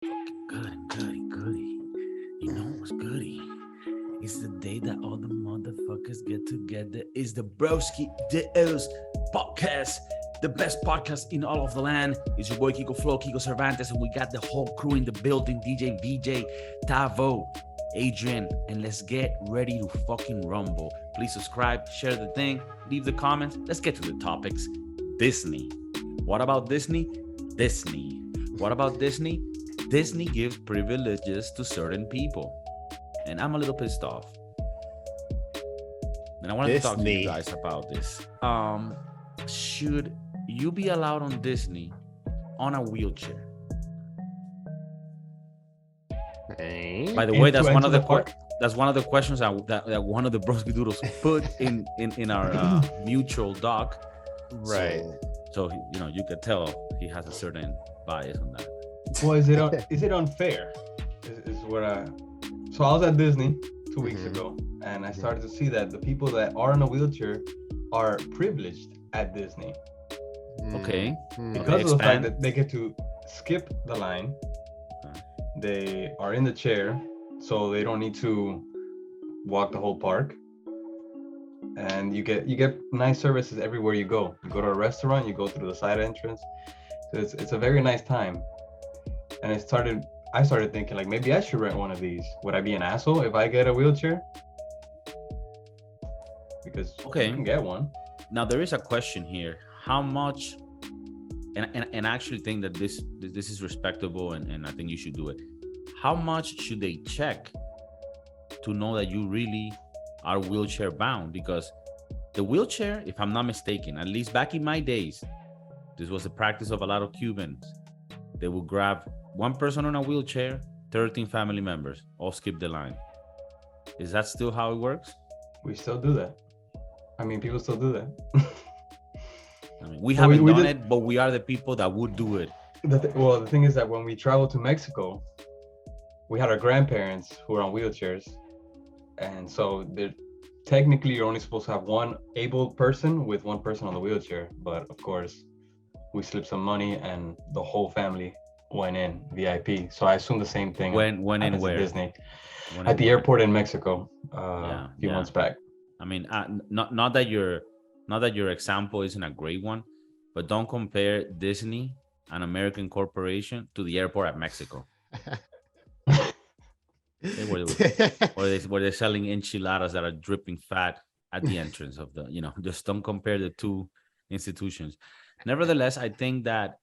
Goody. You know what's goody? It's the day that all the motherfuckers get together. It's the Broski Deus podcast, the best podcast in all of the land. It's your boy Kiko Flo, Kiko Cervantes, and we got the whole crew in the building: DJ, VJ, Tavo, Adrian, and let's get ready to fucking rumble. Please subscribe, share the thing, leave the comments. Let's get to the topics. Disney. What about Disney? Disney. What about Disney? Disney gives privileges to certain people. And I'm a little pissed off. And I wanted to talk to you guys about this. Should you be allowed on Disney on a wheelchair? By the way, that's one of the questions that one of the Broski Doodles put in our mutual doc. Right. So you could tell he has a certain bias on that. Well, is it unfair? Is what I. So I was at Disney 2 weeks ago, and I started to see that the people that are in a wheelchair are privileged at Disney. Okay. Because of the fact that they get to skip the line. They are in the chair, so they don't need to walk the whole park. And you get nice services everywhere you go. You go to a restaurant, you go through the side entrance. So it's a very nice time. And I started thinking, like, maybe I should rent one of these. Would I be an asshole if I get a wheelchair? Because you can get one. Now there is a question here. How much? And I actually think that this is respectable, and I think you should do it. How much should they check to know that you really are wheelchair bound? Because the wheelchair, if I'm not mistaken, at least back in my days, this was the practice of a lot of Cubans. They would grab one person on a wheelchair, 13 family members, all skip the line. Is that still how it works? We still do that. I mean, people still do that. I mean, we haven't done it, but we are the people that would do it. The thing is that when we traveled to Mexico, we had our grandparents who were on wheelchairs. And so technically you're only supposed to have one able person with one person on the wheelchair. But of course, we slipped some money and the whole family went in VIP. So I assume the same thing. When in where? Disney. At the airport in Mexico a few months back. I mean, not that your example isn't a great one, but don't compare Disney, an American corporation, to the airport at Mexico. where they're selling enchiladas that are dripping fat at the entrance of the, just don't compare the two institutions. Nevertheless, I think that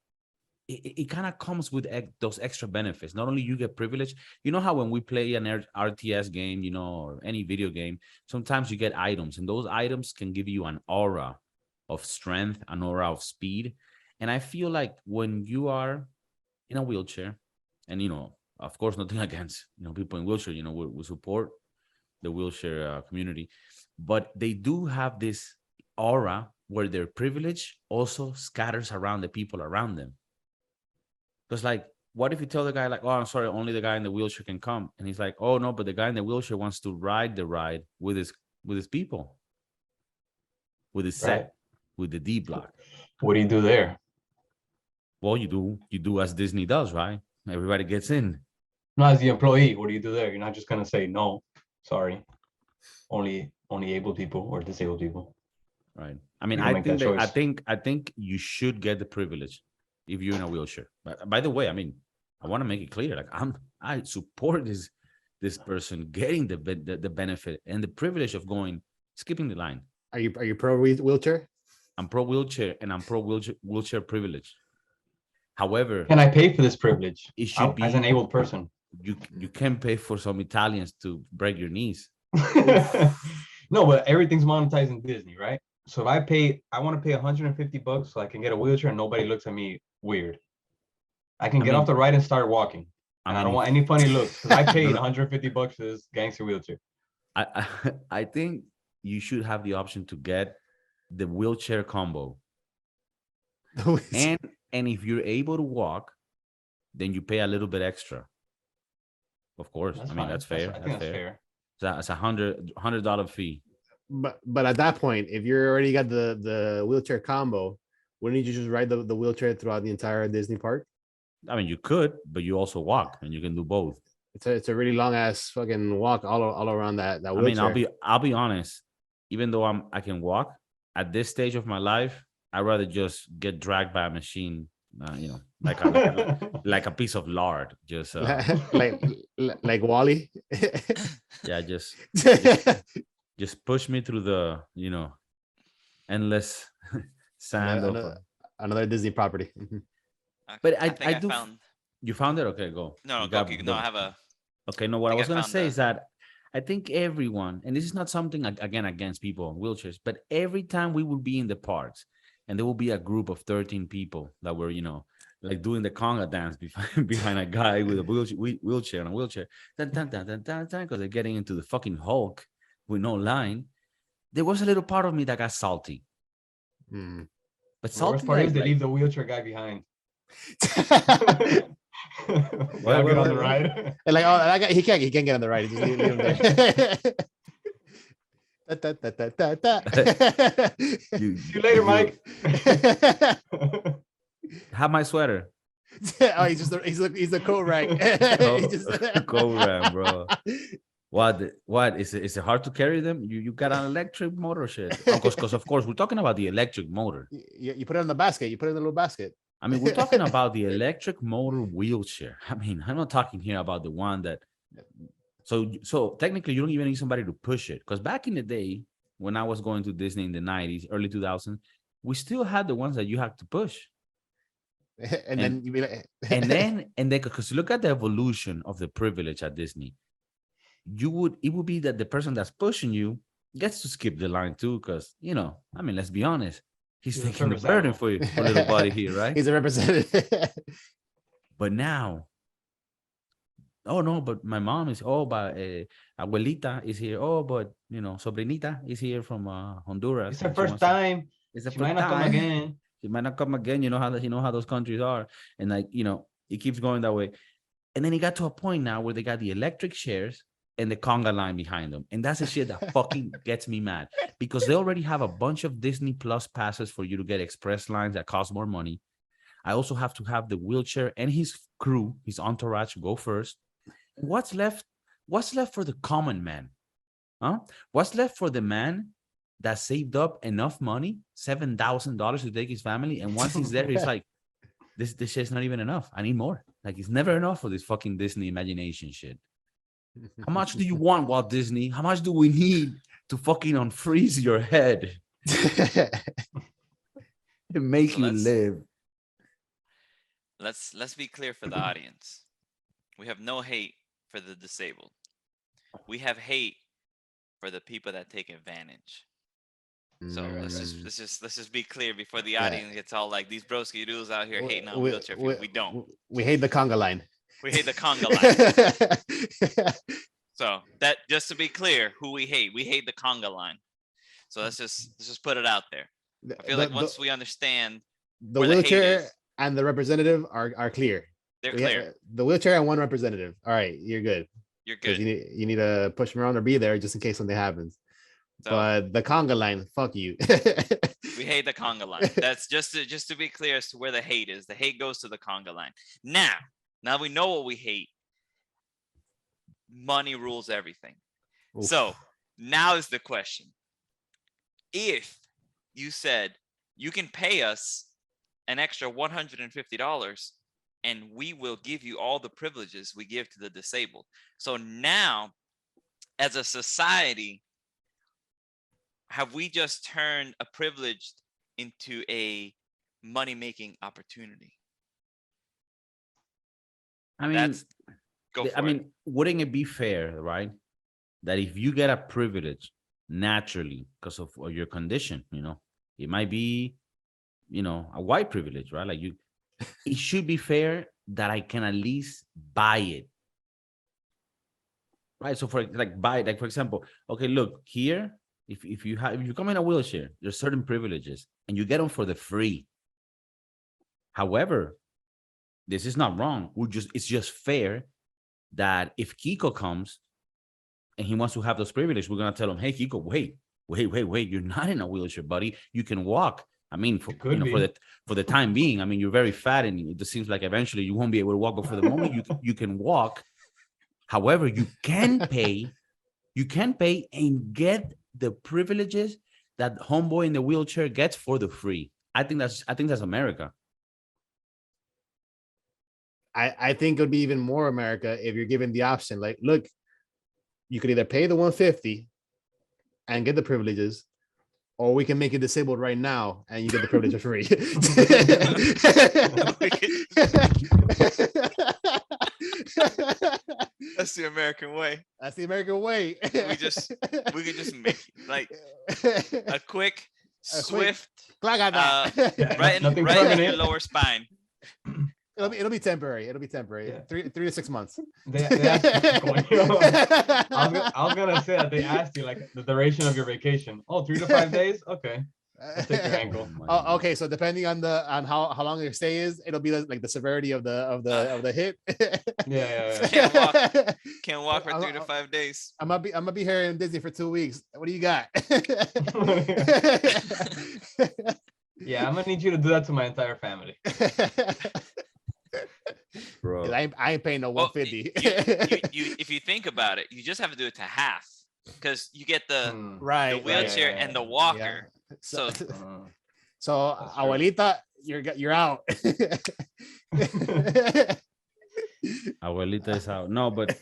it kind of comes with those extra benefits. Not only you get privilege, you know how when we play an RTS game, or any video game, sometimes you get items, and those items can give you an aura of strength, an aura of speed. And I feel like when you are in a wheelchair, and of course, nothing against people in wheelchair, we support the wheelchair community, but they do have this aura where their privilege also scatters around the people around them. Because, like, what if you tell the guy, like, oh, I'm sorry, only the guy in the wheelchair can come, and he's like, oh no, but the guy in the wheelchair wants to ride the ride with his people, with his set, with the D block. What do you do there? Well, you do as Disney does, right? Everybody gets in. No, as the employee, what do you do there? You're not just gonna say no, sorry, only able people or disabled people. Right. I mean, I think you should get the privilege if you're in a wheelchair. But by the way, I mean, I want to make it clear, like, I support this person getting the benefit and the privilege of skipping the line. Are you pro wheelchair? I'm pro wheelchair, and I'm pro wheelchair privilege. However, can I pay for this privilege? It should be as an able person. You can pay for some Italians to break your knees. No, but everything's monetized in Disney, right? So if I want to pay $150 so I can get a wheelchair and nobody looks at me weird. I can get off the ride and start walking. And I don't want any funny looks because I paid $150 for this gangster wheelchair. I think you should have the option to get the wheelchair combo. And if you're able to walk, then you pay a little bit extra. Of course, that's fine. That's fair. I think that's fair. It's a $100 fee. But at that point, if you're already got the wheelchair combo, wouldn't you just ride the wheelchair throughout the entire Disney park? I mean, you could, but you also walk, and you can do both. It's a really long ass fucking walk all around that I mean, wheelchair. I'll be honest. Even though I can walk at this stage of my life, I'd rather just get dragged by a machine, like a piece of lard. Just like like Wally. yeah, just push me through the endless sand of. Another Disney property. But I think I I do. found. You found it? Okay, go. No, You go. got No, I have a. Okay, no, what I think I was gonna found say the- is that I think everyone, and this is not something again against people in wheelchairs, but every time we will be in the parks and there will be a group of 13 people that were, like doing the conga dance behind a guy with a wheelchair and a wheelchair, because they're getting into the fucking Hulk with no line. There was a little part of me that got salty. Mm. But The salty worst part is they like- leave the wheelchair guy behind. Wait, I'll get on wait, the wait. ride. And like, oh, that guy, he can't get on the right. Just leave him there. Da, da, da, da, da, da. You- See you later, Mike. Have my sweater. Oh, he's a coat rack. He just- Go around, bro. What is it hard to carry them? You got an electric motor shit. Because of course we're talking about the electric motor. You put it in the basket. You put it in the little basket. I mean, we're talking about the electric motor wheelchair. I mean, I'm not talking here about the one that. So technically, you don't even need somebody to push it. Because back in the day, when I was going to Disney in the 90s, early 2000s, we still had the ones that you had to push. And then you be like, And then because look at the evolution of the privilege at Disney. It would be that the person that's pushing you gets to skip the line too, because I mean, let's be honest, he's He's a taking the service burden animal. for you, for little body here, right? he's a representative. But now, oh no, but my mom is but abuelita is here. Oh, but sobrinita is here from Honduras. It's her and she first wants to- time. It's the She first might not come time. again. She might not come again. You know how those countries are, and it keeps going that way. And then it got to a point now where they got the electric chairs and the conga line behind them, and that's the shit that fucking gets me mad, because they already have a bunch of Disney Plus passes for you to get express lines that cost more money. I also have to have the wheelchair and his crew, his entourage, go first. What's left? What's left for the common man? Huh? What's left for the man that saved up enough money, $7,000 to take his family, and once he's there, he's like, this shit's not even enough. I need more. Like, it's never enough for this fucking Disney imagination shit. How much do you want, Walt Disney? How much do we need to fucking unfreeze your head and make So you let's- live? Let's be clear for the audience. We have no hate for the disabled. We have hate for the people that take advantage. So let's just be clear before the audience gets all like these broski doodles out here hating on wheelchair people. We don't. We hate the conga line. We hate the conga line. So that just to be clear, who we hate the conga line. So let's just put it out there. I feel like once we understand the where the hate wheelchair is. and the representative are clear. they're We clear, have the wheelchair and one representative. All right, you're good. you're 'Cause good. You need to push them around or be there just in case something happens. So But the conga line, fuck you. we hate the conga line. That's just to be clear as to where the hate is. The hate goes to the conga line. Now we know what we hate. Money rules everything. Oof. So now is the question. If you said you can pay us an extra $150 and we will give you all the privileges we give to the disabled. So now, as a society, have we just turned a privilege into a money-making opportunity? I mean, That's go for I it. mean, wouldn't it be fair, right? That if you get a privilege naturally because of your condition, it might be, a white privilege, right? Like it should be fair that I can at least buy it. Right. So for example, okay, look here, if you come in a wheelchair, there's certain privileges and you get them for the free. However, this is not wrong. It's just fair that if KIKO comes and he wants to have those privileges, we're gonna tell him, hey, KIKO, wait, you're not in a wheelchair, buddy. You can walk. I mean, for It could for the time being, I mean, you're very fat, and it just seems like eventually you won't be able to walk. But for the moment, you can walk. However, you can pay and get the privileges that homeboy in the wheelchair gets for the free. I think that's America. I think it would be even more America if you're given the option. Like, look, you could either pay the 150 and get the privileges, or we can make you disabled right now and you get the privilege for free. That's the American way. That's the American way. We could just make like a quick, swift, right right in your permanent. lower spine. It'll be temporary. Yeah. 3 to 6 months. They asked, I was gonna say that they asked you like the duration of your vacation. Oh, 3 to 5 days. Okay, I'll take your ankle. Oh, okay, so depending on how long your stay is, it'll be like the severity of the hit. Yeah. Can't walk for 3 to 5 days. I'm gonna be here in Disney for 2 weeks. What do you got? Yeah, I'm gonna need you to do that to my entire family. Bro. I ain't paying no 150. You if you think about it, you just have to do it to half, because you get the right wheelchair and the walker. Yeah. So abuelita, you're out. Abuelita is out. No, but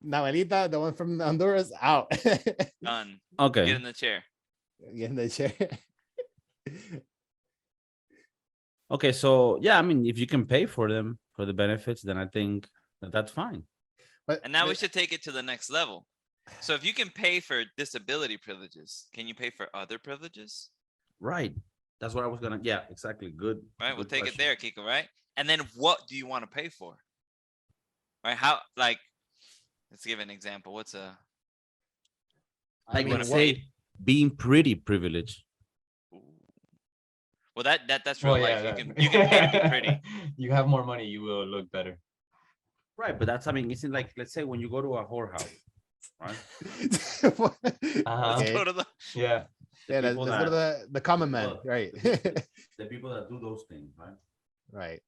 Abuelita, the one from Honduras, out. done. okay. Get in the chair. Get in the chair. Okay, so yeah, I mean, if you can pay for them for the benefits, then I think that's fine. But And now we should take it to the next level. So if you can pay for disability privileges, can you pay for other privileges? Right. That's what I was gonna. Yeah, exactly. Good. Right. We'll good take it question. there, Kiko. Right. And then what do you want to pay for? Right. How, like, let's give an example. What's a, Like, mean, let's what- say being pretty privileged. well, that's real Well, life. yeah, You can pay to be pretty. You have more money, you will look better. Right, but that's, I mean, isn't like, let's say when you go to a whorehouse, right? Uh-huh. Okay. Go to the, Yeah. Yeah, that's people go to the common man, people- right? The people that do those things, right? Right.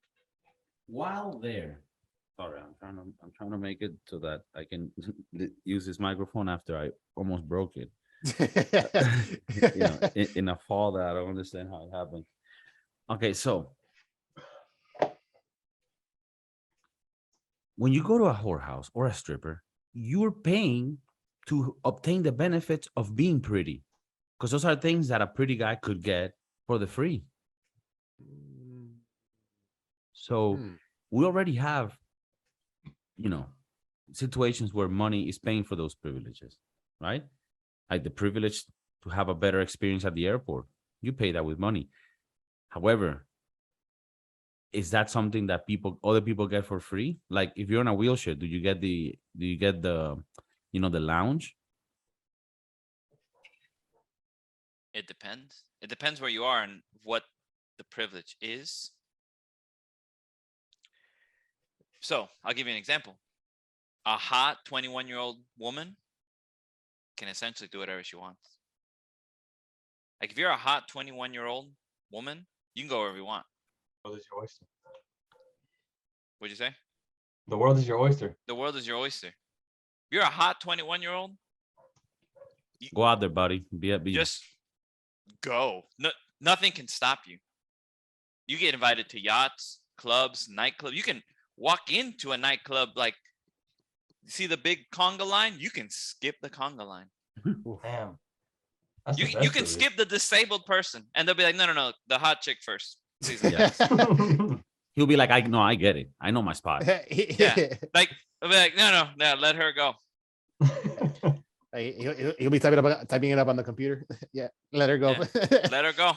While there, sorry, I'm trying to make it so that I can use this microphone after I almost broke it. You know, in a fall that I don't understand how it happened. Okay, so when you go to a whorehouse or a stripper, you're paying to obtain the benefits of being pretty, because those are things that a pretty guy could get for the free. So we already have, you know, situations where money is paying for those privileges, right? Like the privilege to have a better experience at the airport. You pay that with money. However, is that something that other people get for free? Like if you're in a wheelchair, do you get the, you know, the lounge? it depends. It depends where you are and what the privilege is. So I'll give you an example. A hot 21-year-old woman can essentially do whatever she wants. Like if you're a hot 21-year-old woman, you can go wherever you want. The world is your oyster. What'd you say? The world is your oyster. The world is your oyster. If you're a hot 21-year-old, Go out there, buddy. Be just go. No, nothing can stop you. You get invited to yachts, clubs, nightclubs. You can walk into a nightclub, like, see the big conga line? You can skip the conga line. Damn. That's You the can best of it. skip the disabled person, and they'll be like, no, the hot chick first. Please. Yeah. He'll be like, I get it. I know my spot. Yeah. Like, I'll be like, no, let her go. Like, he'll be typing it up on the computer. Yeah, let her go. Yeah. Let her go.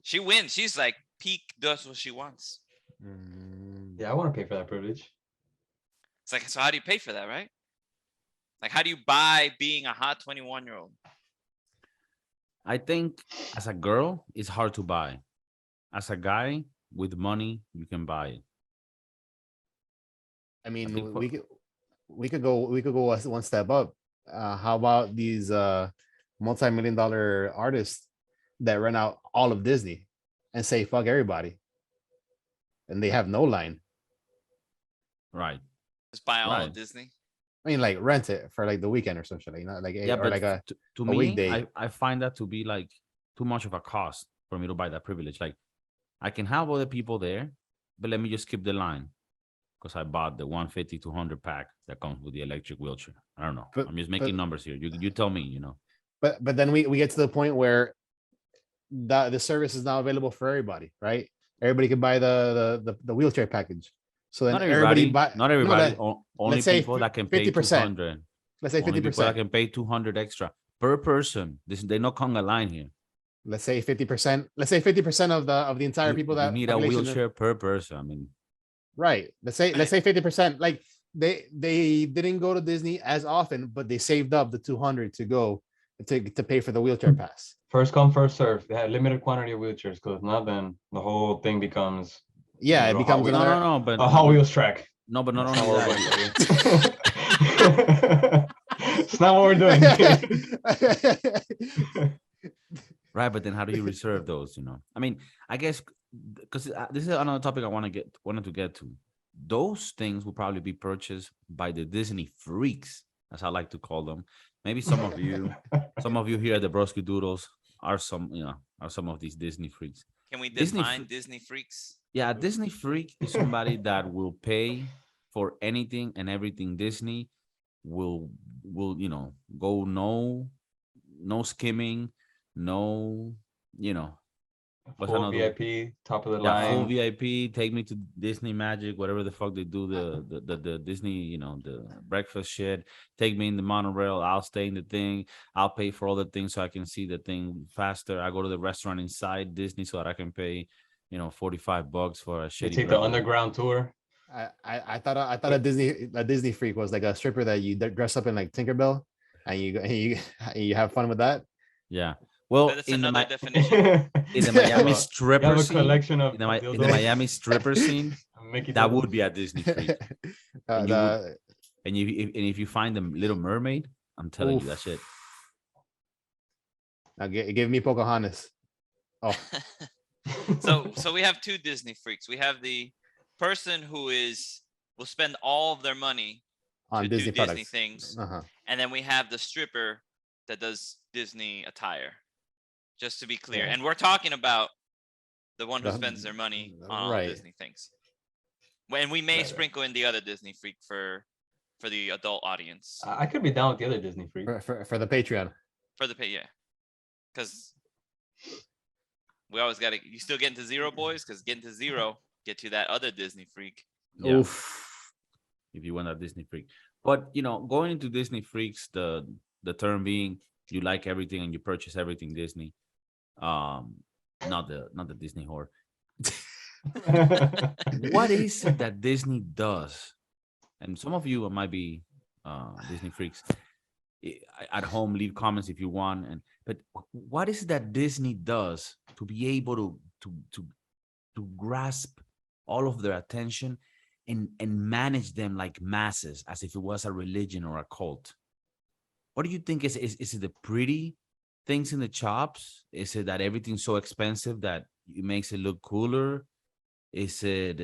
She wins. She's like, peak does what she wants. Yeah, I want to pay for that privilege. It's like, so how do you pay for that, right? Like, how do you buy being a hot 21-year-old? I think as a girl, it's hard to buy. As a guy with money, you can buy it. I mean, think we could go one step up. How about these multi-million-dollar artists that rent out all of Disney and say fuck everybody, and they have no line. Right. Just buy all Right. of Disney. I mean, like rent it for like the weekend or something, like not like Yeah, or but like a to a me, weekday. I find that to be like too much of a cost for me to buy that privilege. Like, I can have other people there, but let me just skip the line because I bought the 150, 200 pack that comes with the electric wheelchair. I don't know. But- I'm just but- making numbers here. You tell me, you know. But then we get to the point where the service is now available for everybody, right? Everybody can buy the wheelchair package. So then Not everybody everybody, buy not everybody, that- only let's say people that can pay 50%. 200. Let's say Only people 50%. that can pay 200 extra per person. This they not conga line here. Let's say 50%. Let's say 50% of the entire You, people you that need a population- wheelchair per person. I mean, Right. Let's say 50%. Like they didn't go to Disney as often, but they saved up the 200 to go to pay for the wheelchair pass. First come, first serve. They had limited quantity of wheelchairs, because not then the whole thing becomes Yeah, it Little becomes Hot no, another. no, no, but a Hot Wheels track. no, but not That's only not what that. we're It's not what we're doing. Right, but then how do you reserve those? You know, I mean, I guess because this is another topic I wanted to get to. Those things will probably be purchased by the Disney freaks, as I like to call them. Maybe some of you here at the Broski Doodles are some of these Disney freaks. Can we Disney define fr- Disney freaks? Yeah, a Disney freak is somebody that will pay for anything and everything Disney. Will go no skimming, no what's Full another VIP, top of the yeah, full line. VIP, take me to Disney Magic, whatever the fuck they do, the Disney, the breakfast shit. Take me in the monorail. I'll stay in the thing. I'll pay for all the things so I can see the thing faster. I go to the restaurant inside Disney so that I can pay, $45 for a You shitty take the breakfast. underground tour. I thought a Disney freak was like a stripper that you dress up in like Tinkerbell and you have fun with that. Yeah. Well, That's in the another Mi- definition. in the Miami You stripper have a scene, collection of in the dildos. Miami stripper scene, Mickey that dildos. would be a Disney freak. And you would- And if you find the Little Mermaid, I'm telling you that shit. Now give me Pocahontas. Oh, So we have two Disney freaks. We have the person who will spend all of their money on to Disney do Disney products. things, Uh-huh. and then we have the stripper that does Disney attire. Just to be clear, Yeah. and we're talking about the one who The- spends their money on all right. Disney things. And we may Right. sprinkle in the other Disney freak for the adult audience I could be down with the other Disney freak. For the Patreon. for the pay, yeah, because we always got to. You still getting to zero, boys? Because getting to zero get you that other Disney freak. Yeah. Oof. If you want a Disney freak. But going into Disney freaks, the term being you like everything and you purchase everything Disney. Not the Disney whore. What is it that Disney does? And some of you might be Disney freaks. At home, leave comments if you want. But what is it that Disney does to be able to grasp all of their attention and manage them like masses, as if it was a religion or a cult? What do you think is it the pretty things in the chops? Is it that everything's so expensive that it makes it look cooler? Is it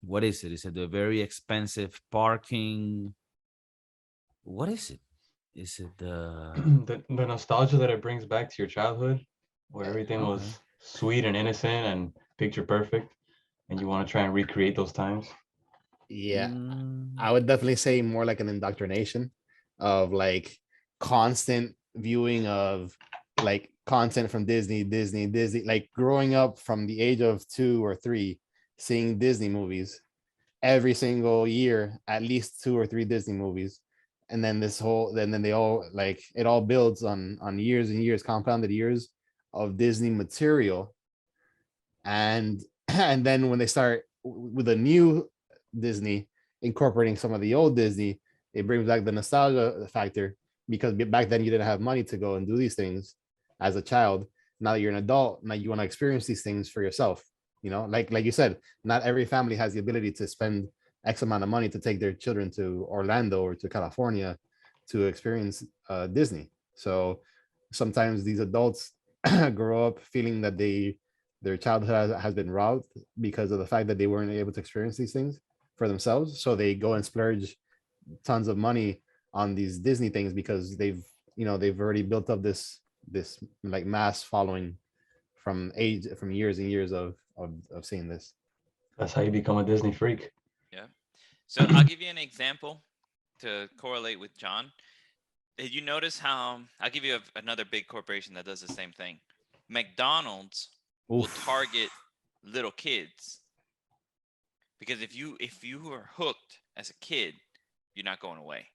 what is it? Is it the very expensive parking? What is it? Is it the nostalgia that it brings back to your childhood, where everything was Okay. sweet and innocent and picture perfect, and you want to try and recreate those times? Yeah. Mm, I would definitely say more like an indoctrination of like constant viewing of like content from Disney, like growing up from the age of 2 or 3, seeing Disney movies every single year, at least 2 or 3 Disney movies. And then then they all like it all builds on years and years, compounded years of Disney material. And and then when they start with a new Disney incorporating some of the old Disney, it brings back the nostalgia factor, because back then you didn't have money to go and do these things as a child. Now that you're an adult, now you want to experience these things for yourself. Like you said, not every family has the ability to spend X amount of money to take their children to Orlando or to California to experience Disney. So sometimes these adults grow up feeling that their childhood has been robbed because of the fact that they weren't able to experience these things for themselves. So they go and splurge tons of money on these Disney things because they've already built up this like mass following from years and years of seeing this. That's how you become a Disney freak. Yeah. So I'll give you an example to correlate with John. Did you notice how I'll give you another big corporation that does the same thing? McDonald's will target little kids because if you are hooked as a kid, you're not going away.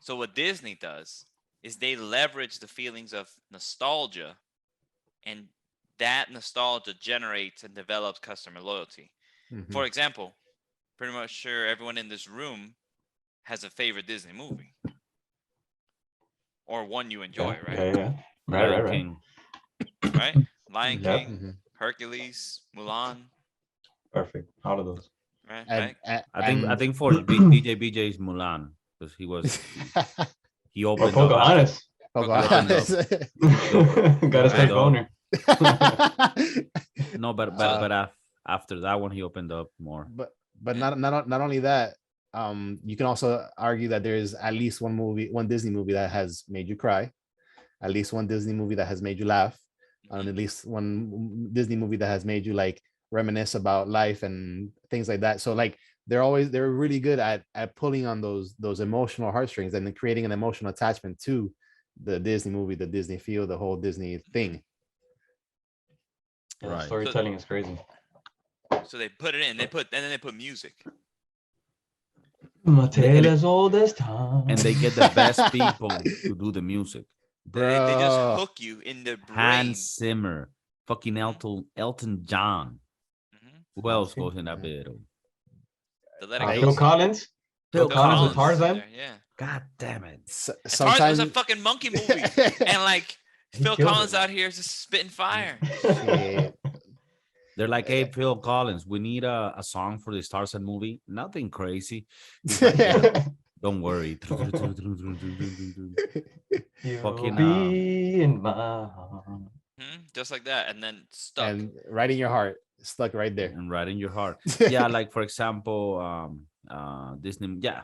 So what Disney does is they leverage the feelings of nostalgia, and that nostalgia generates and develops customer loyalty. Mhm. For example, pretty much sure everyone in this room has a favorite Disney movie or one you enjoy, Yeah, right? yeah. Lion Right. King. Right? Lion Yep. King, Mhm. Hercules, Mulan, Perfect. All of those. right? And, Right? I think for BJ's Mulan because he Or opened up. Pocahontas. Pocahontas. Gotta start Opened up. boner. No, but after that one, he opened up more. but not only that, you can also argue that there's at least one Disney movie that has made you cry, at least one Disney movie that has made you laugh, and at least one Disney movie that has made you like reminisce about life and things like that. So like they're really good at pulling on those emotional heartstrings and then creating an emotional attachment to the Disney movie, the Disney feel, the whole Disney thing. Yeah, Right. storytelling is crazy. So they put it in, and then they put music. My tale as old as time. And they get the best people to do the music. They just Bro. hook you in the brain. Hans Zimmer, fucking Elton John. Mhm. Who else goes in that video? The Let It Go Phil scene. Collins. Phil Collins with Collins is in Tarzan. there, yeah. God damn it. And Tarzan was Sometimes a fucking monkey movie, and like He Phil killed Collins it. out here is just spitting fire. shit. They're like, hey, Phil Collins, we need a song for this Tarzan movie. Nothing crazy. Don't worry. You'll Fucking, be in my heart. Just like that, and then stuck. And right in your heart, stuck right there. and right in your heart. Yeah, like for example, Disney. Yeah,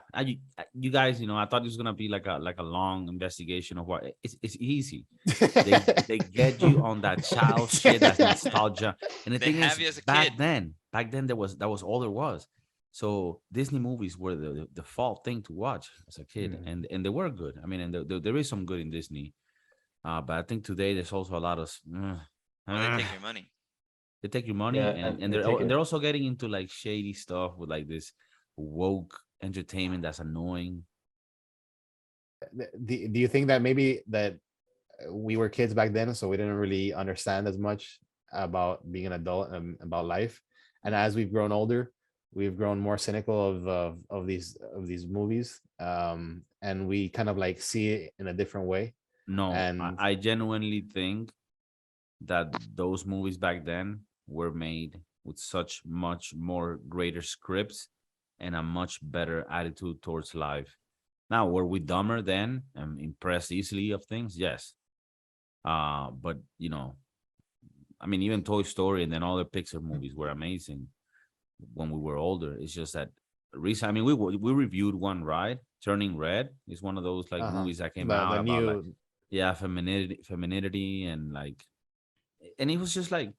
you guys, I thought it was gonna be like a long investigation of what it's easy. They get you on that child shit, that's nostalgia. And the They thing have is, you as a back kid. then that was all there was. So Disney movies were the default thing to watch as a kid, and they were good. I mean, and there is some good in Disney, but I think today there's also a lot of. Well, they take your money. They take your money, Yeah, and and they take it. they're also getting into like shady stuff with like this woke entertainment that's annoying. Do you think that maybe that we were kids back then, so we didn't really understand as much about being an adult and about life, and as we've grown older, we've grown more cynical of these movies, and we kind of like see it in a different way. No, And I genuinely think that those movies back then were made with such much more greater scripts and a much better attitude towards life. Now, were we dumber then and impressed easily of things? Yes. But I mean, even Toy Story and then all the Pixar movies were amazing when we were older. It's just that recent. I mean, we reviewed one, right? Turning Red is one of those like movies that came out the about new like femininity and like, and it was just like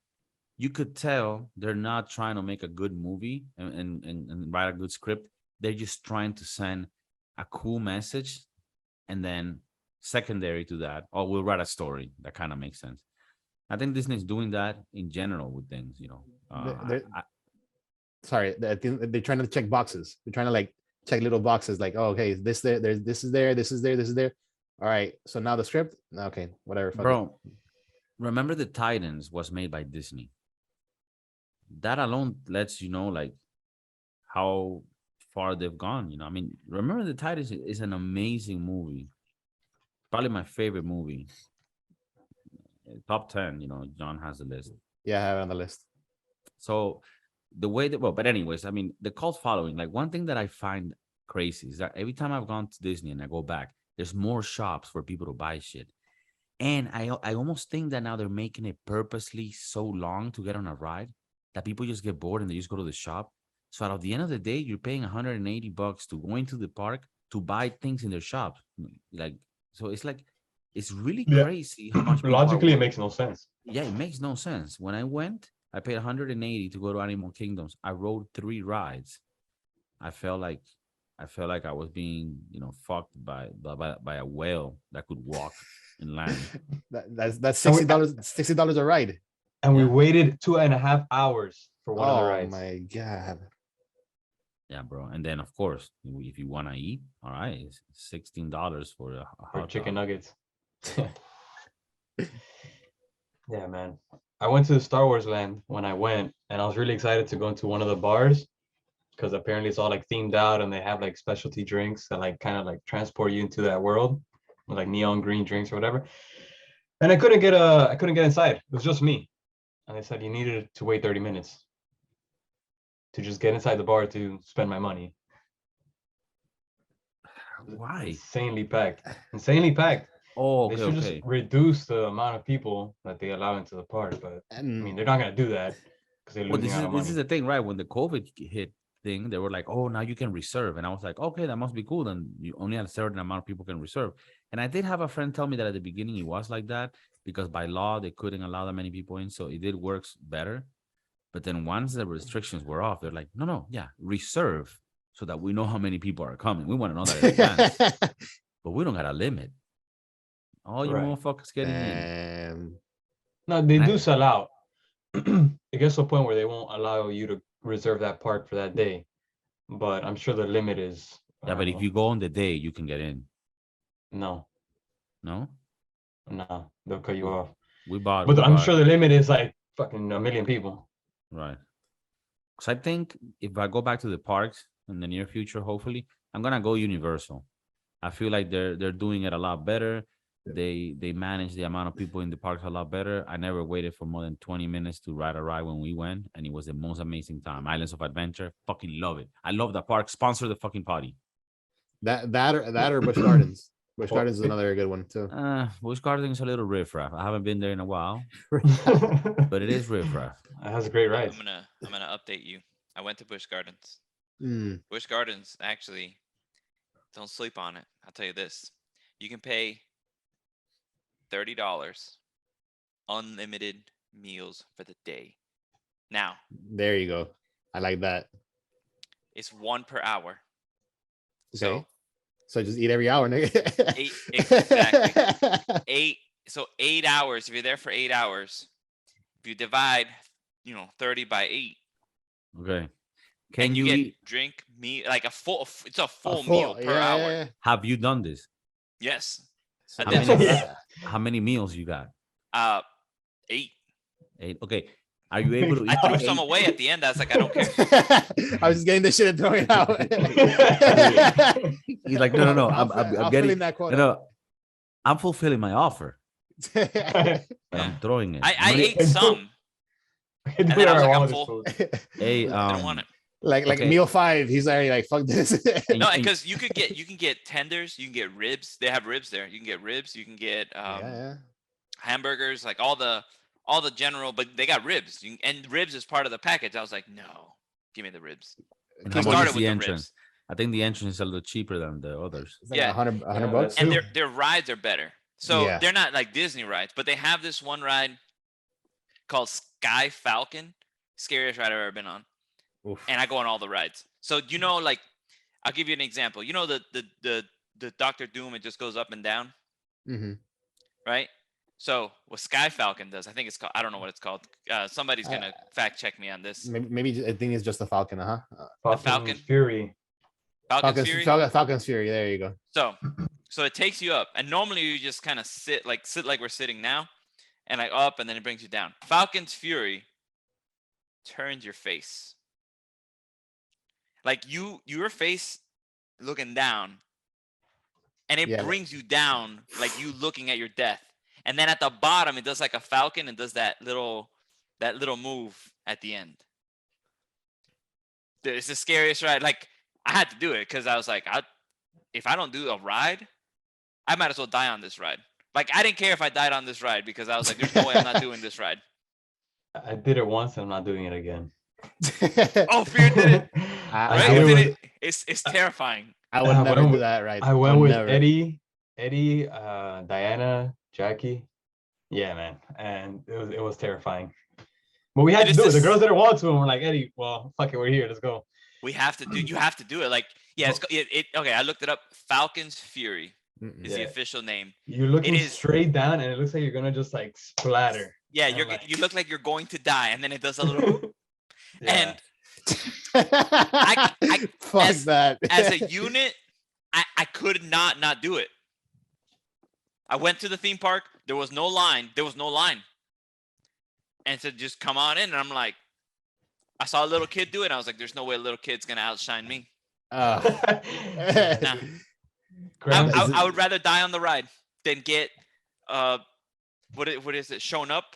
you could tell they're not trying to make a good movie and write a good script. They're just trying to send a cool message, and then secondary to that, oh, we'll write a story that kind of makes sense. I think Disney's doing that in general with things, sorry, they're trying to check boxes. They're trying to like check little boxes, like, oh, okay, this there, there's this is there, this is there, this is there. All right, so now the script, okay, whatever. Fuck it. Bro, remember the Titans was made by Disney. That alone lets you know like how far they've gone. I mean, remember the Titans is an amazing movie. Probably my favorite movie. Top 10, John has the list. Yeah, I have it on the list. So the way that, well, but anyways, I mean, the cult following, like one thing that I find crazy is that every time I've gone to Disney and I go back, there's more shops for people to buy shit. And I almost think that now they're making it purposely so long to get on a ride that people just get bored and they just go to the shop. So at the end of the day, you're paying $180 to go into the park to buy things in their shop. Like, so it's like, it's really Yeah. crazy how much people are Logically, it working. makes no sense. Yeah, it makes no sense. When I went, I paid 180 to go to Animal Kingdoms. I rode 3 rides. I felt like I was being, fucked by a whale that could walk and land. That's And we- $60 a ride. And we Yeah. waited 2.5 hours for one of the Oh rides. my god. Yeah, bro. And then of course, if you want to eat, all right, it's $16 for a For hot chicken dog. nuggets. Yeah, man. I went to Star Wars Land when I went, and I was really excited to go into one of the bars because apparently it's all like themed out and they have like specialty drinks that like kind of like transport you into that world with like neon green drinks or whatever. And I couldn't get inside. It was just me. And they said you needed to wait 30 minutes to just get inside the bar to spend my money. Why? Insanely packed. Insanely packed. Oh, They okay, should okay. just reduce the amount of people that they allow into the park. But I mean, And they're not gonna do that because they're Well, losing out on this money. is the thing, right? When the COVID hit thing, they were like, "Oh, now you can reserve," and I was like, "Okay, that must be cool." Then you only a certain amount of people can reserve. And I did have a friend tell me that at the beginning it was like that because by law they couldn't allow that many people in, so it did works better. But then once the restrictions were off, they're like, "No, no, yeah, reserve so that we know how many people are coming. We want to know that in advance, but we don't got a limit. All you Right. motherfuckers getting in." Damn. No, they do Nice. sell out. It gets to a point where they won't allow you to reserve that park for that day. But I'm sure the limit is I Yeah, don't but if know. you go on the day, you can get in. No, No, they'll cut you off. we bought. But I'm sure the limit is like fucking 1 million people. Right. Because I think if I go back to the parks in the near future, hopefully, I'm gonna go Universal. I feel like they're doing it a lot better. They manage the amount of people in the parks a lot better. I never waited for more than 20 minutes to ride a ride when we went, and it was the most amazing time. Islands of Adventure, fucking love it. I love the park. Sponsor the fucking party. That or Busch Gardens. Busch Well, Gardens is another good one too. Busch Gardens is a little riffraff. I haven't been there in a while, but it is riffraff. It has a great ride. I'm gonna update you. I went to Busch Gardens. Mm, Busch Gardens, actually, don't sleep on it. I'll tell you this. You can pay $30, unlimited meals for the day. Now, there you go. I like that. it's 1 per hour. Okay. So So just eat every hour, nigga. Exactly. 8 hours. If you're there for 8 hours, if you divide, 30 by 8, Okay. Can and you get eat? drink meat like it's a A full meal per hour. yeah. Have you done this? Yes. So I How did. many, Yeah. how many meals you got? 8. 8. Okay. Are you able to eat? I threw the some 8? away at the end. I was like, I don't care. I was just getting this shit and throwing it out. He's like, no, no, no. I'll I'm fill getting in that no, quota. no. I'm fulfilling my offer, but Yeah. I'm throwing it. I Money- ate some. I can do And then I was whatever like, I I'm want full. with this food. Hey, I didn't want it. like Okay. meal 5. He's already like, fuck this. and- No, and- because you can get tenders, you can get ribs. They have ribs there. You can get ribs. You can get yeah. hamburgers, like all the general, but they got ribs. And ribs is part of the package. I was like, no, give me the ribs. and We how much started is with the the entrance? ribs. I think the entrance is a little cheaper than the others. It's like Yeah. 100 Yeah, bucks. that's- And True. their rides are better. So Yeah. they're not like Disney rides, but they have this one ride called Sky Falcon, scariest ride I've ever been on. Oof. And I go on all the rides. So like, I'll give you an example. The Doctor Doom, it just goes up and down, Mhm. right? So what Sky Falcon does, I think it's called, I don't know what it's called. Somebody's gonna fact check me on this. Maybe I think it's just the Falcon, Falcon? Falcon's Fury. Falcon's Fury. Falcon's Fury. There you go. So it takes you up, and normally you just kind of sit like we're sitting now, and like up, and then it brings you down. Falcon's Fury turns your face, like your face looking down, and it Yeah. brings you down like you looking at your death. And then at the bottom, it does like a falcon and does that little move at the end. Dude, it's the scariest ride. Like, I had to do it because I was like, if I don't do a ride, I might as well die on this ride. Like I didn't care if I died on this ride because I was like, there's no way I'm not doing this ride. I did it once and I'm not doing it again. Oh, Fear did it. I Right? did it Isn't with- it's terrifying. I would never went do with- that, right? I would went with never. Eddie, Diana, Jackie. Yeah, man, and it was terrifying. But we had It to is do it. The this- girls didn't want to, and we're like, Eddie, well, fuck it, we're here. Let's go. We have to do. You have to do it. Like yeah, okay. I looked it up. Falcon's Fury is the Yeah. official name. You're looking is- straight down, and it looks like you're gonna just like splatter. Yeah, And, you like- look like you're going to die, and then it does a little. Yeah. And I Fuck as- that. as a unit, I could not do it. I went to the theme park. There was no line. And said, just come on in. And I'm like, I saw a little kid do it. And I was like, there's no way a little kid's gonna outshine me. Oh. Nah. Graham, I would rather die on the ride than get what is it shown up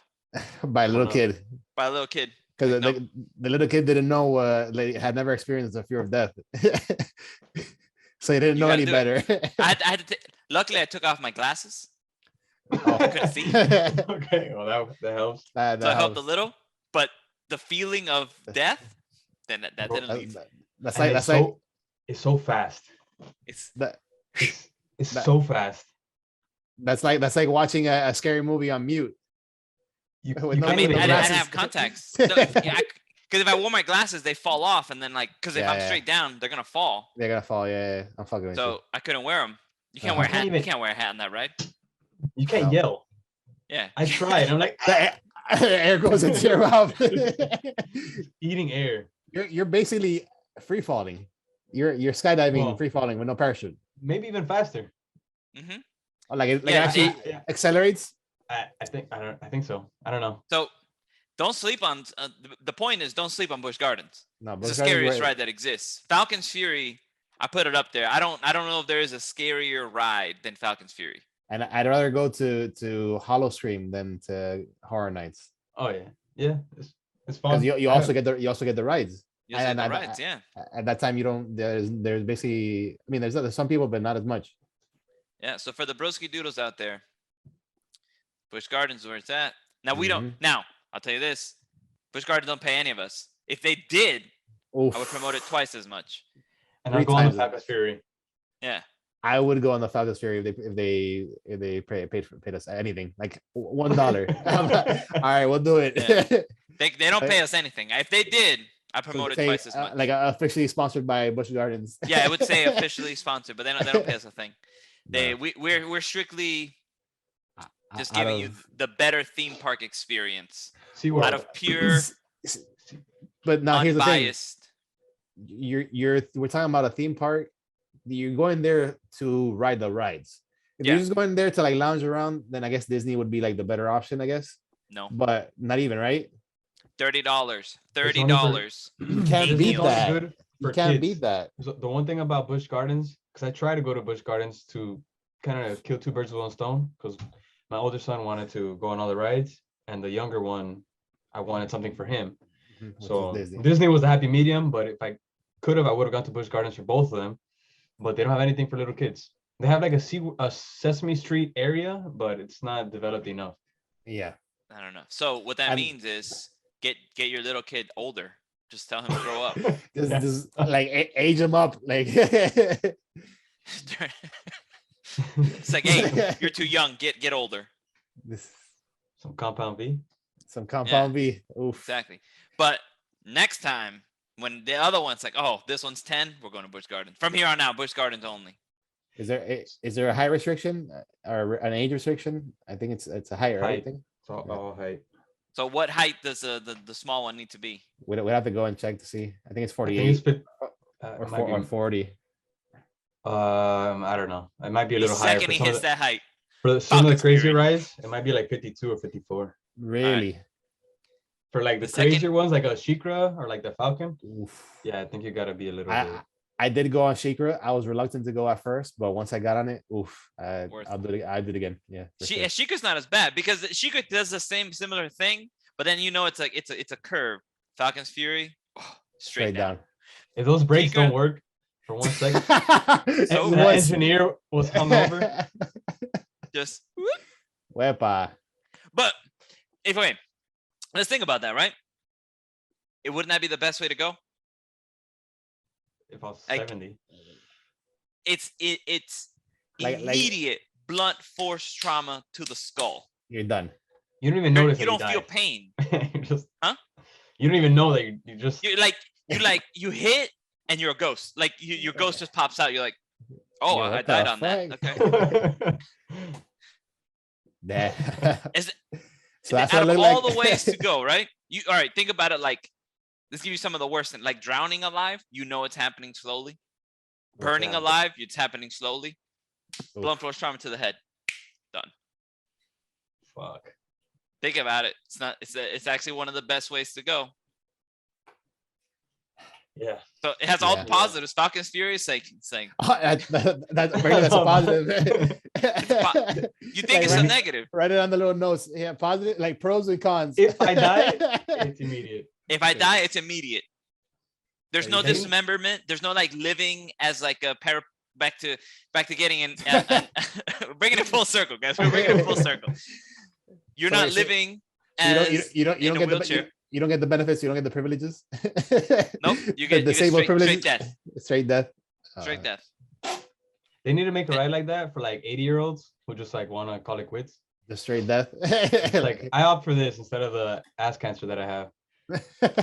By a little no. kid, by a little kid. because No. the little kid didn't know, like, had never experienced the fear of death, so he didn't You know gotta any do better. I had to. Luckily, I took off my glasses, Oh. I couldn't see, okay, well that helps. That so I helped a helps. little. But the feeling of death, then that Bro, didn't leave. That's And like it's that's like so, it's so fast. It's that. It's That- so fast. That's like watching a scary movie on mute. You, With you no- I can't mean, even I didn't glasses. have contacts. Because if I wore my glasses, they fall off, and then because if Yeah, I'm yeah. straight down, they're gonna fall. They're gonna fall. Yeah. I'm fucking with you. So I couldn't wear them. You can't Uh-huh. wear a You can't hat. You even- can't wear a hat on that ride. You can't No. yell. Yeah. I tried. I'm like Air goes into your mouth. eating air. You're basically free falling. You're skydiving, Well- free falling with no parachute. Maybe even faster. hmm Oh, like it Yeah, actually Yeah, accelerates. I think so. I don't know. So don't sleep on. The point is, don't sleep on Busch Gardens. No, It's Busch the Gardens scariest were- ride that exists. Falcon's Fury. I put it up there. I don't know if there is a scarier ride than Falcon's Fury. And I'd rather go to Hollow Stream than to Horror Nights, Oh yeah, it's fun. because you also get the rides. You just hit And the I- rides, yeah. At that time, you don't. There's basically. I mean, there's some people, but not as much. Yeah. So for the broski doodles out there, Busch Gardens is where it's at. Now we don't. Mhm. Now I'll tell you this: Busch Gardens don't pay any of us. If they did, Oof. I would promote it twice as much. and I'll 3 go on the times as Falcons much. Fury. Yeah. I would go on the Falcons Fury if they paid us anything, like $1. All right, we'll do it. Yeah. They don't pay us anything. If they did, I promote it Say, twice as much. like officially sponsored by Busch Gardens. Yeah, it would say officially sponsored, but they don't pay us a thing. They No. we're strictly just Out giving you of- the better theme park experience See what out of pure But now here's the thing: unbiased. we're talking about a theme park. You're going there to ride the rides. If Yeah. you're just going there to like lounge around, then I guess Disney would be like the better option, I guess. No, But not even, right? $30. only $30. You can't Disney beat only that. Good You for can't kids. beat that. So the one thing about Busch Gardens, because I try to go to Busch Gardens to kind of kill 2 birds with 1 stone, because my older son wanted to go on all the rides, and the younger one, I wanted something for him. Which is So Disney. Disney was the happy medium, but if I could have, I would have gone to Busch Gardens for both of them. But they don't have anything for little kids. They have like a Sesame Street area, but it's not developed enough. Yeah. I don't know. So what that I'm- means is get your little kid older. Just tell him to grow up. Just like age them up. Like It's like, hey, you're too young. Get older. this, Some Compound V. some Compound V. Oof. Exactly. But next time, when the other one's like, oh, this one's 10, we're going to Busch Gardens. From here on out, Busch Gardens only. Is there a height restriction or an age restriction? I think it's a height, right? I Height. think So Yeah. all height. So what height does the small one need to be? we'd have to go and check to see. I think it's I think it's 48 it or, might be- or 40. I don't know. It might be a The little higher second for he some of hits the, that height. for some of the Falcons crazier Fury. rides. It might be like 52 or 54. Really? For like the The second- crazier ones, like a Shikra or like the Falcon. Oof. Yeah, I think you gotta be a little. I bit. I did go on Shakira. I was reluctant to go at first, but once I got on it, oof, Worth I'll do it. I did it again. Yeah. for sure. Sheikah's not as bad because Sheikah does the similar thing, but then it's like it's a curve. Falcon's Fury, straight down. If those brakes don't Shikra- work for 1 second, So and the fast. engineer was hungover. Just Wepa. But if wait, let's think about that, right? It wouldn't that be the best way to go? If I was Like- 70. It's Like- immediate blunt force trauma to the skull. You're done. You don't even You're- notice you that don't feel pain. you just, Huh? You don't even know that you just. You hit and you're a ghost. Like your ghost just pops out. You're like, oh, Yo, I what died the on that. fuck? Okay. Is So that's out what I of look all like. the ways to go, right? You all right? Think about it. Like, let's give you some of the worst things. Like drowning alive, you know it's happening slowly. Burning that? alive, it's happening slowly. Oof. Blunt force trauma to the head. Done. Fuck. Think about it. It's not. It's actually one of the best ways to go. Yeah. So it has all Yeah. the positives. Falcon's Furious saying Oh, that's apparently that's a positive. you think it's a negative. Write it on the little notes. Yeah, positive, like pros and cons. If I die, it's immediate. If I die, it's immediate. There's Yeah, no you think- dismemberment. There's no like living as like a back to getting in. We're bringing it full circle, guys. We're bringing it full circle. You're So not wait, so living you don't as you don't in a get wheelchair. you don't get the benefits. You don't get the privileges. Nope. The You get disabled straight death. Straight death. Straight death. They need to make a ride like that for like 80-year-olds who just like want to call it quits. The straight death. Like I opt for this instead of the ass cancer that I have.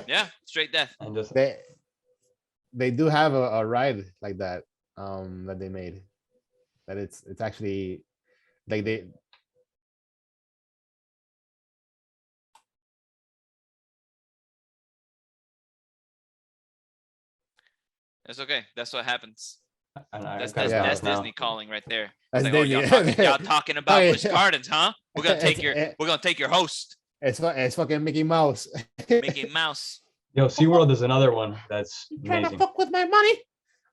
Yeah, straight death. And just they do have a ride like that that they made. That it's actually like they. It's okay. That's what happens. and I That's got Yeah. that's now. Disney calling right there. That's It's like, oh, Disney. y'all talking about Hey. Busch Gardens, huh? We're gonna take your It's- we're gonna take your host, It's fucking Mickey Mouse. Mickey Mouse. Yo, SeaWorld is another one that's Trying to amazing. fuck with my money.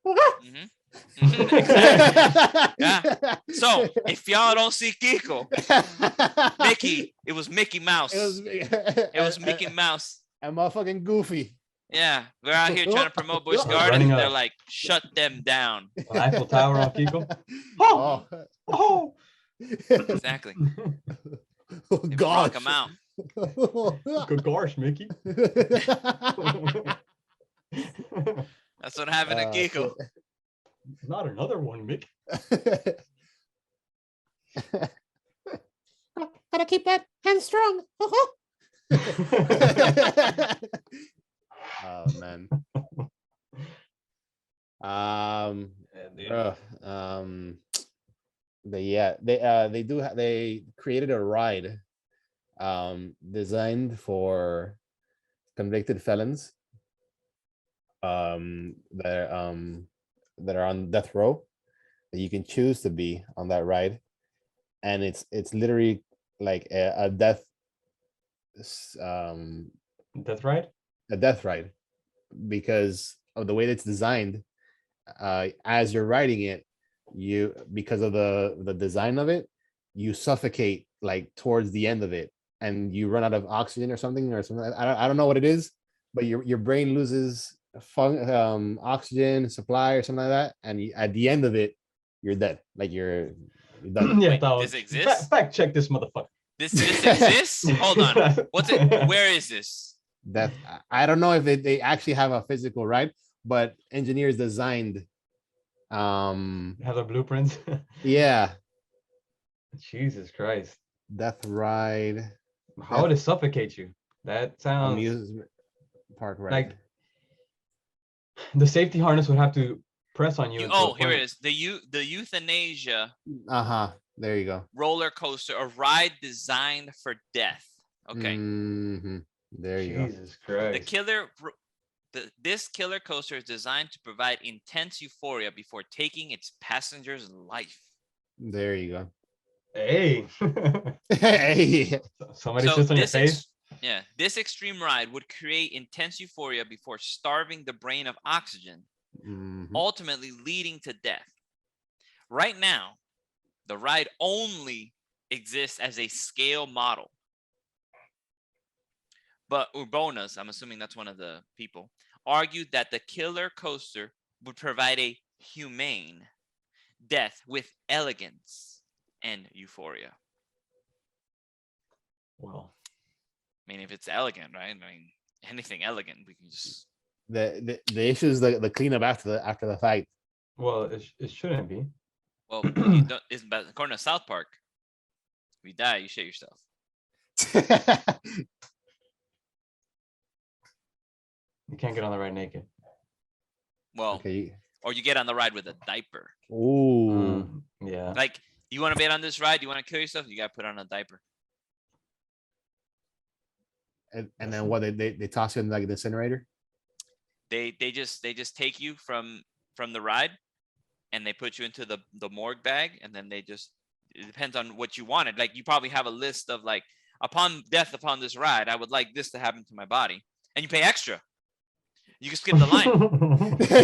Mhm. Mhm, exactly. Yeah. So if y'all don't see KIKO, Mickey, it was Mickey Mouse. It was Mickey Mouse. I'm motherfucking Goofy. Yeah, we're out here trying to promote Busch Running Gardens. up. They're like, shut them down. The Eiffel Tower on KIKO. Oh, Oh. Exactly. oh They gosh. block them out. Good gosh, Mickey. That's what happened to KIKO. Not another one, Mickey. Gotta keep that hand strong. Oh man. They created a ride designed for convicted felons that are on death row, that you can choose to be on that ride, and it's literally like a death Death ride? a death ride, because of the way that it's designed. As you're riding it, because of the design of it, you suffocate like towards the end of it, and you run out of oxygen or something. I don't know what it is, but your brain loses oxygen supply or something like that, and at the end of it, you're dead. Like you're done. Yeah, Wait, that this was- exists? Fact check this motherfucker. This exists? Hold on. What's it? Where is this? Death. I don't know if they actually have a physical ride, but engineers designed. Have the blueprints. Yeah, Jesus Christ. death ride. How would it suffocate you? That sounds Amusement park ride. like the safety harness would have to press on you. until Oh, a here it point- is. The euthanasia There you go. roller coaster, a ride designed for death. Okay. Mhm. There you go. Jesus Christ. This killer coaster is designed to provide intense euphoria before taking its passenger's life. There you go. Hey. Hey. Somebody sits on your face. This extreme ride would create intense euphoria before starving the brain of oxygen, Mhm. ultimately leading to death. Right now, the ride only exists as a scale model. But Urbonas, I'm assuming that's one of the people, argued that the killer coaster would provide a humane death with elegance and euphoria. Well, I mean, if it's elegant, right? I mean, anything elegant, we can just. The issue is the cleanup after the fight. well, it shouldn't be. Well, you don't. It's but according to South Park, if you die, you shit yourself. You can't get on the ride naked. Well, Okay. or you get on the ride with a diaper. Ooh. Yeah. Like, you want to be on this ride? You want to kill yourself? You got to put on a diaper. And then what they toss you in like the incinerator. They just take you from the ride, and they put you into the morgue bag, and then it depends on what you wanted. Like, you probably have a list of like, upon death upon this ride, I would like this to happen to my body, and you pay extra. You can skip the line.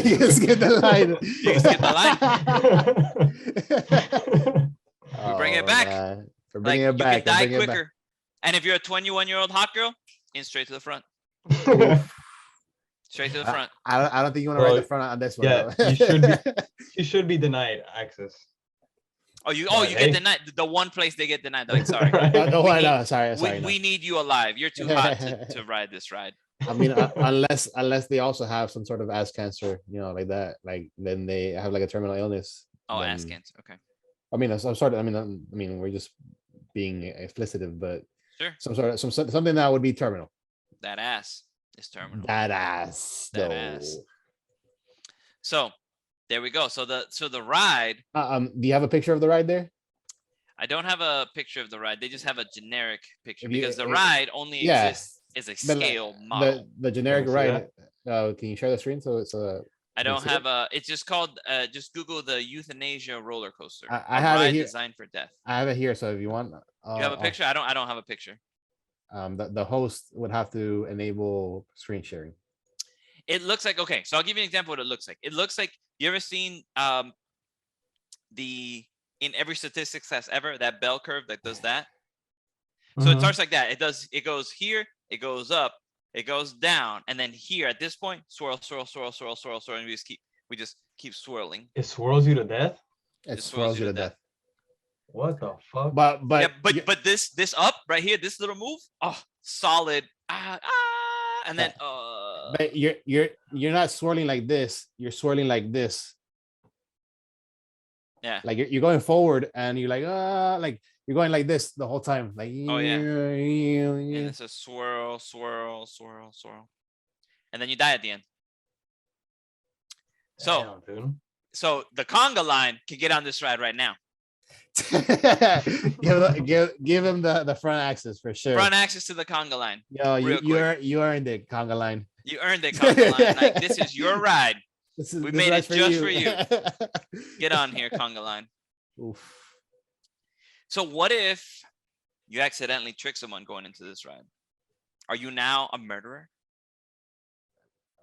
You can skip the line. You can skip the line. We bring it back. Man. We're Like, bringing you it back. can We're die bringing it back. quicker. And if you're a 21-year-old hot girl, in straight to the front. Straight to the front. I don't think you want to Well, ride the front on this one. yeah, though. you should be denied access. You But, get hey. denied. The one place they get denied. Like, sorry. Right. No, We no, need- no, sorry. No. We need you alive. You're too hot to ride this ride. I mean, unless they also have some sort of ass cancer, like that, like then they have like a terminal illness. Oh, then- ass cancer. Okay. I mean, I'm sorry. I mean, we're just being explicitive, but Sure. something that would be terminal. That ass is terminal. That ass. That though. ass. So there we go. So the ride, Do you have a picture of the ride there? I don't have a picture of the ride. They just have a generic picture If you- because the ride only yeah, exists as a but, scale model. The generic see ride. Can you share the screen so it's I you don't see have a. It's just called. Just Google the euthanasia roller coaster. I A have it ride here. designed for death. I have it here, so if you want, You have a picture? I don't have a picture. The host would have to enable screen sharing. It looks like, okay, so I'll give you an example of what it looks like. It looks like, you ever seen in every statistics test ever, that bell curve that does that? So it Mhm. starts like that. It goes here, it goes up, it goes down, and then here at this point, swirl, swirl, swirl, swirl, swirl, swirl, and we just keep swirling. It swirls you to death. It It swirls you to death. What the fuck? But Yeah, you- but this up right here, this little move, oh, solid. And then but you're not swirling like this. You're swirling like this. yeah. Like you're going forward, and you're like you're going like this the whole time. Like Oh, yeah. And yeah. it's a swirl, swirl, swirl, swirl. And then you die at the end. So Damn, dude. so the conga line can get on this ride right now. give him the front axis for sure. Front access to the conga line. Yo, real quick. you earned it, conga line. You earned it, conga line. Like, this is your ride. We made ride's it just for you. Get on here, conga line. Oof. So what if you accidentally trick someone going into this ride? Are you now a murderer?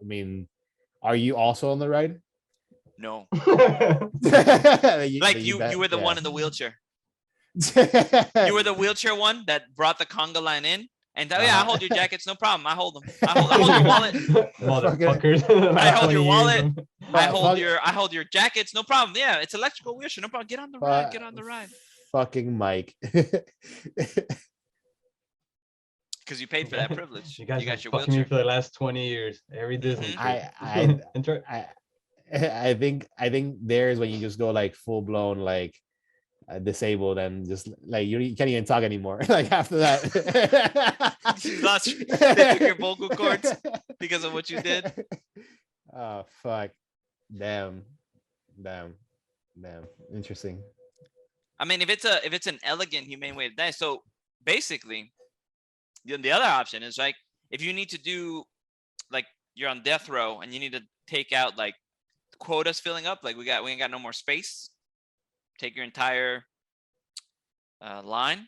I mean, are you also on the ride? No. Like Like you were the one in the wheelchair. You were the wheelchair one that brought the conga line in. And yeah, I hold your jackets, no problem. I hold them. I hold your wallet. Motherfuckers. I hold your wallet. I Fuck- hold your jackets, no problem. Yeah, it's electrical wheelchair, no problem. Get on the ride. Get on the ride. Fucking Mike. Because you paid for that privilege. You guys got been your fucking me wheelchair. for the last 20 years. Every Disney. Mhm. trip. Enjoy. I think there's when you just go like full blown like disabled and just like you can't even talk anymore. Like after that, You lost. They took your vocal cords because of what you did. Oh fuck! Damn. Interesting. I mean, if it's an elegant, humane way to die. So basically, the other option is like if you need to do like you're on death row and you need to take out like quotas filling up, like we ain't got no more space. Take your entire line,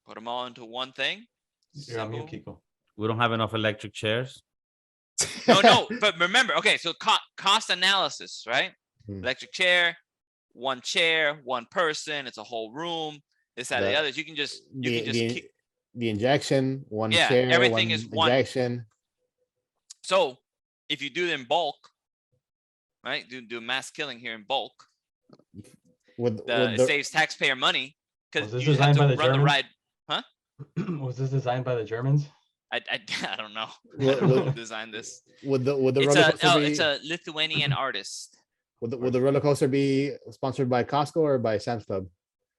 put them all into one thing. You're on mute, Simple. Kiko. We don't have enough electric chairs. No, but remember, okay, so cost analysis, right? Hmm. Electric chair, one person, it's a whole room. This, that, the The- others. You can just keep. The injection, one Yeah, chair, everything is one. injection. So if you do it in bulk, right? Do mass killing here in bulk. With It saves taxpayer money because Was you this just have designed to by the run the Germans? ride. Was this designed by the Germans? I I don't know What- who designed this. Would the It's roller a coaster be it's a Lithuanian artist. would the roller coaster be sponsored by Costco or by Sam's Club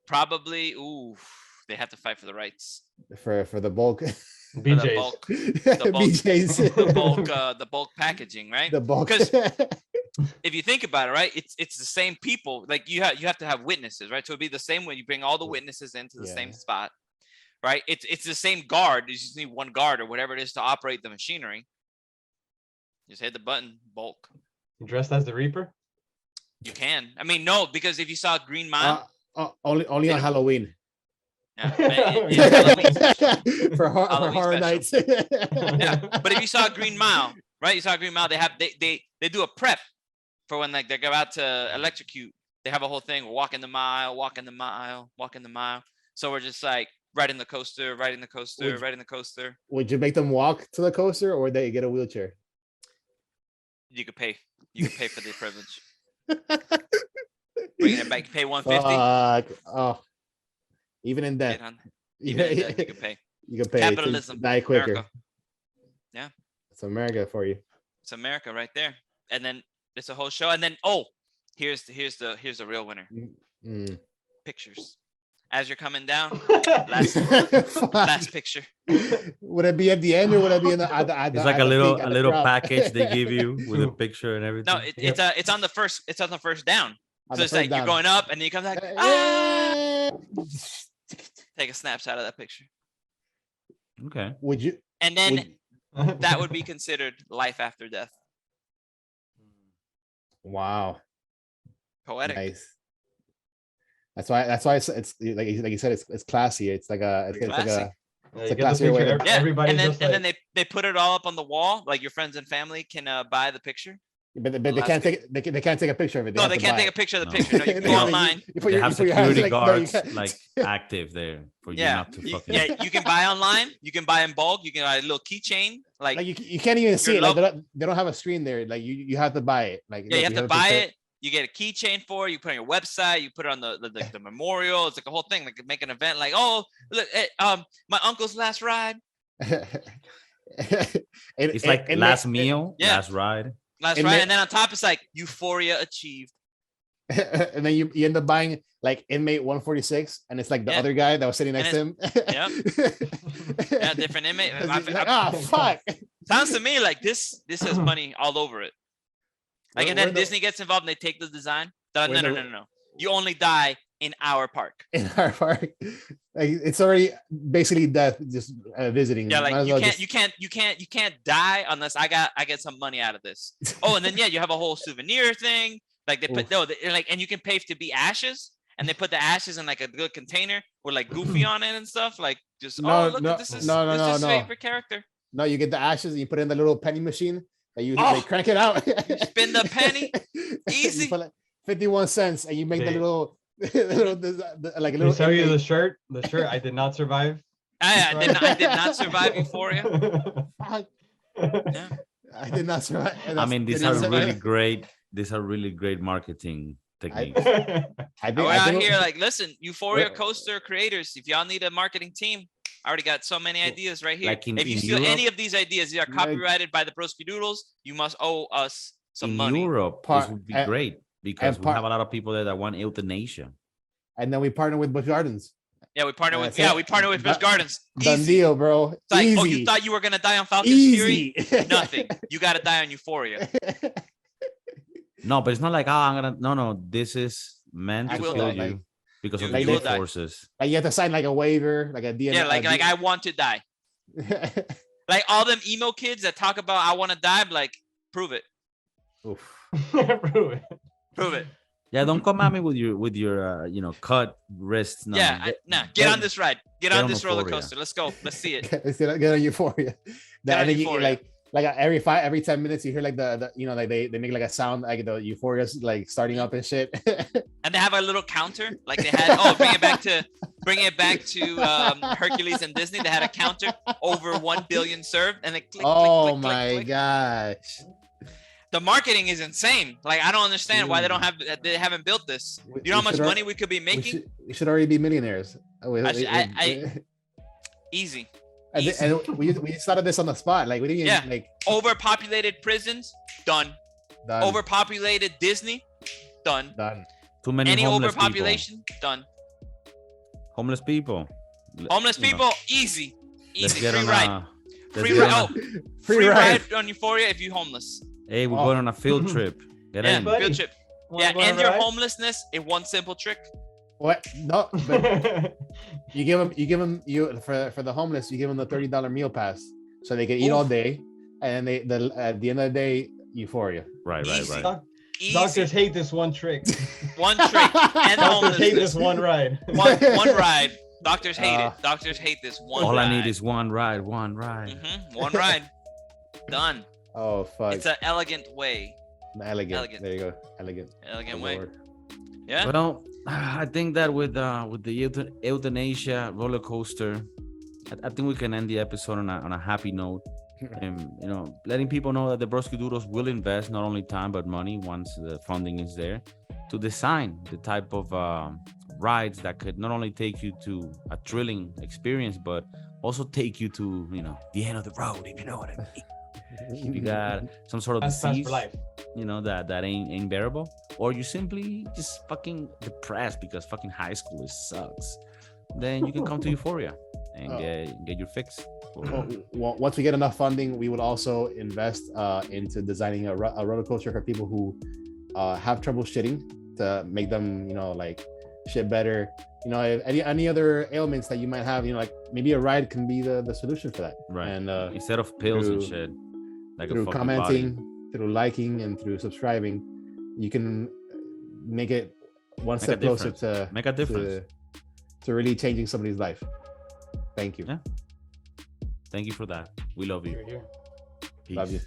Probably. Ooh, they have to fight for the rights. for the bulk For the BJ's. bulk, BJ's the bulk packaging, right? the bulk 'Cause if you think about it, right, it's the same people. Like you have to have witnesses, right? So it'd be the same when you bring all the witnesses into the same Yeah. spot, right? It's the same guard. You just need one guard or whatever it is to operate the machinery. Just hit the button, bulk. You dressed as the Reaper? You can. I mean, no, because if you saw Green Mile, only on They don't- Halloween yeah, man, Halloween special. for Halloween horror special. nights. Yeah, but if you saw Green Mile, right? You saw Green Mile. They do a prep for when like they go out to electrocute. They have a whole thing. Walking the mile, walking the mile, walking the mile. So we're just like riding the coaster, riding the coaster, Would- riding the coaster. Would you make them walk to the coaster or they get a wheelchair? You could pay. You could pay for the privilege. Bringing it back, you pay 150. Fuck. Oh, even in death, Even in death, you could pay. you can pay to Capitalism, die quicker. America. Yeah. It's America for you. It's America right there. And then it's a whole show. And then here's the real winner. Mm. Pictures. As you're coming down, Fuck. last picture. Would it be at the end or would it be in the? At It's the- like at a the little peak, a at the little drop? package they give you with a picture and everything. No, it's on the first down. On So the it's like first you're down. going up and then you come back. Eh, Ah! Take a snapshot of that picture. Okay. Would you? And then would- that would be considered life after death. Wow. Poetic. Nice. That's why it's like you said it's classy. It's like a it's like Classy. a Yeah, It's you a get the classier way picture. to- Yeah, Everybody's and then just and like, then they put it all up on the wall. Like your friends and family can buy the picture. but they last can't thing. take they can't take a picture of it. No, have they to can't buy take a it. picture of the No. picture. No, you can go Yeah, online. you put They your- have you put your hands security like, no, you guards can't. like active there for you Yeah, not to fucking. yeah, you can buy online. You can buy in bulk. You can buy a little keychain. Like Like you can't even see it. Your Like they don't have a screen there. Like you have to buy it. Like yeah, you look, have to a buy picture. it. You get a keychain for it. You put it on your website. You put it on the memorial. It's like a whole thing. Like make an event. Like look, my uncle's last ride. It's like last meal, Yeah. last ride. Last And ride, then- and then on top it's like euphoria achieved. and then you end up buying like inmate 146, and it's like the Yeah. other guy that was sitting And next to him. Yeah, different inmate. Ah, fuck. Sounds to me like this has money all over it. Like, and We're then the- Disney gets involved and they take the design. No, We're no, the- no. You only die in our park. In our park, like it's already basically death. Just visiting. Yeah, Might like as you well can't die unless I get some money out of this. Oh, and then yeah, you have a whole souvenir thing. Like they put and you can pay to be ashes, and they put the ashes in like a good container with like Goofy on it and stuff. Like just this is no. favorite character. No, you get the ashes and you put it in the little penny machine that you Oh, like crank it out. spin the penny. You Easy. put, like, 51 cents and you make the They- little, like a They little. sell you the inmate. shirt. The shirt. I did not survive. I did not survive Euphoria. Fuck, Yeah. I did not survive. And I that's- mean, these they are didn't really survive. great. These are really great marketing techniques. I think, We're I out think here like, listen, Euphoria We're- coaster creators, if y'all need a marketing team, I already got so many ideas right here. Like If you in steal any Europe- of these ideas, these are Like- copyrighted by the Broski Doodles, you must owe us some In money. Europe, Part- this would be and- great because we part- have a lot of people there that want euthanasia. and then we partner with Busch Gardens. Yeah, we partner with so we partner with Busch that- Gardens. Done Easy. deal, bro. It's like, Easy. oh, you thought you were gonna die on Falcon's Fury? Easy. Nothing. You gotta die on Euphoria. No, but it's not like I'm gonna. No. This is meant You to will kill die, you like- because of you the will die. forces. Like you have to sign like a waiver, like a DNA. Yeah, like I want to die. Like all them emo kids that talk about I want to die, I'm like, prove it. Oof. Prove it. Prove it. Yeah, don't come at me with your cut wrists. No, Yeah, get on this ride. Get on on this roller Euphoria. coaster. Let's go. Let's see it. Get on Euphoria. Get on And then you, Euphoria. like every 10 minutes you hear like the like they make like a sound like the Euphoria's like starting up and shit. And they have a little counter, like they had. Bring it back to Hercules and Disney. They had a counter over 1 billion served, and they click. Oh click, click, my click, click. gosh. The marketing is insane. Like I don't understand why they haven't built this. You know how much money we could be making? We should already be millionaires. I- Easy. And we started this on the spot. Like we didn't Yeah. like Overpopulated prisons, done. done, Overpopulated Disney, done. done. Too many Any homeless overpopulation, done. people. Homeless people. Homeless You know, people, easy. let's Easy. get Free on ride. a. let's Free get ride. on Oh, a- free ride on Euphoria if you're homeless. Hey, we're Oh. going on a field trip. Get Yeah, in. Buddy, field trip. wanna Yeah, go on a end your ride? homelessness in one simple trick. What? No, but you give them for the homeless, you give them the $30 meal pass, so they can eat all Oof. day, and at the end of the day, euphoria. Right, right, Easy. right. Easy. Doctors hate this one trick. One trick and Doctors hate homelessness. this one ride. One ride. Doctors hate Uh, it. Doctors hate this one All ride. I need is one ride, one ride. One ride. Done. Oh fuck! It's an elegant way. Elegant. elegant. There you go. Elegant. Elegant Good way. lord. Yeah. Well, I think that with the euthanasia roller coaster, I think we can end the episode on a happy note. And letting people know that the Broski Doodles will invest not only time but money once the funding is there to design the type of rides that could not only take you to a thrilling experience but also take you to the end of the road, if you know what I mean. If you got some sort of Fast disease, for life. that ain't bearable, or you simply just fucking depressed because fucking high school sucks, then you can come to Euphoria and get your fix. Well, once we get enough funding, we would also invest into designing a roller coaster for people who have trouble shitting to make them, like shit better. Any other ailments that you might have, like maybe a ride can be the solution for that. Right. And Instead of pills and through- shit, like a through fucking commenting, body. through liking, and through subscribing, you can make it one Make a step closer difference. to Make a difference. to really changing somebody's life. Thank you. Yeah. Thank you for that. We love you. You're here. Peace. Love you.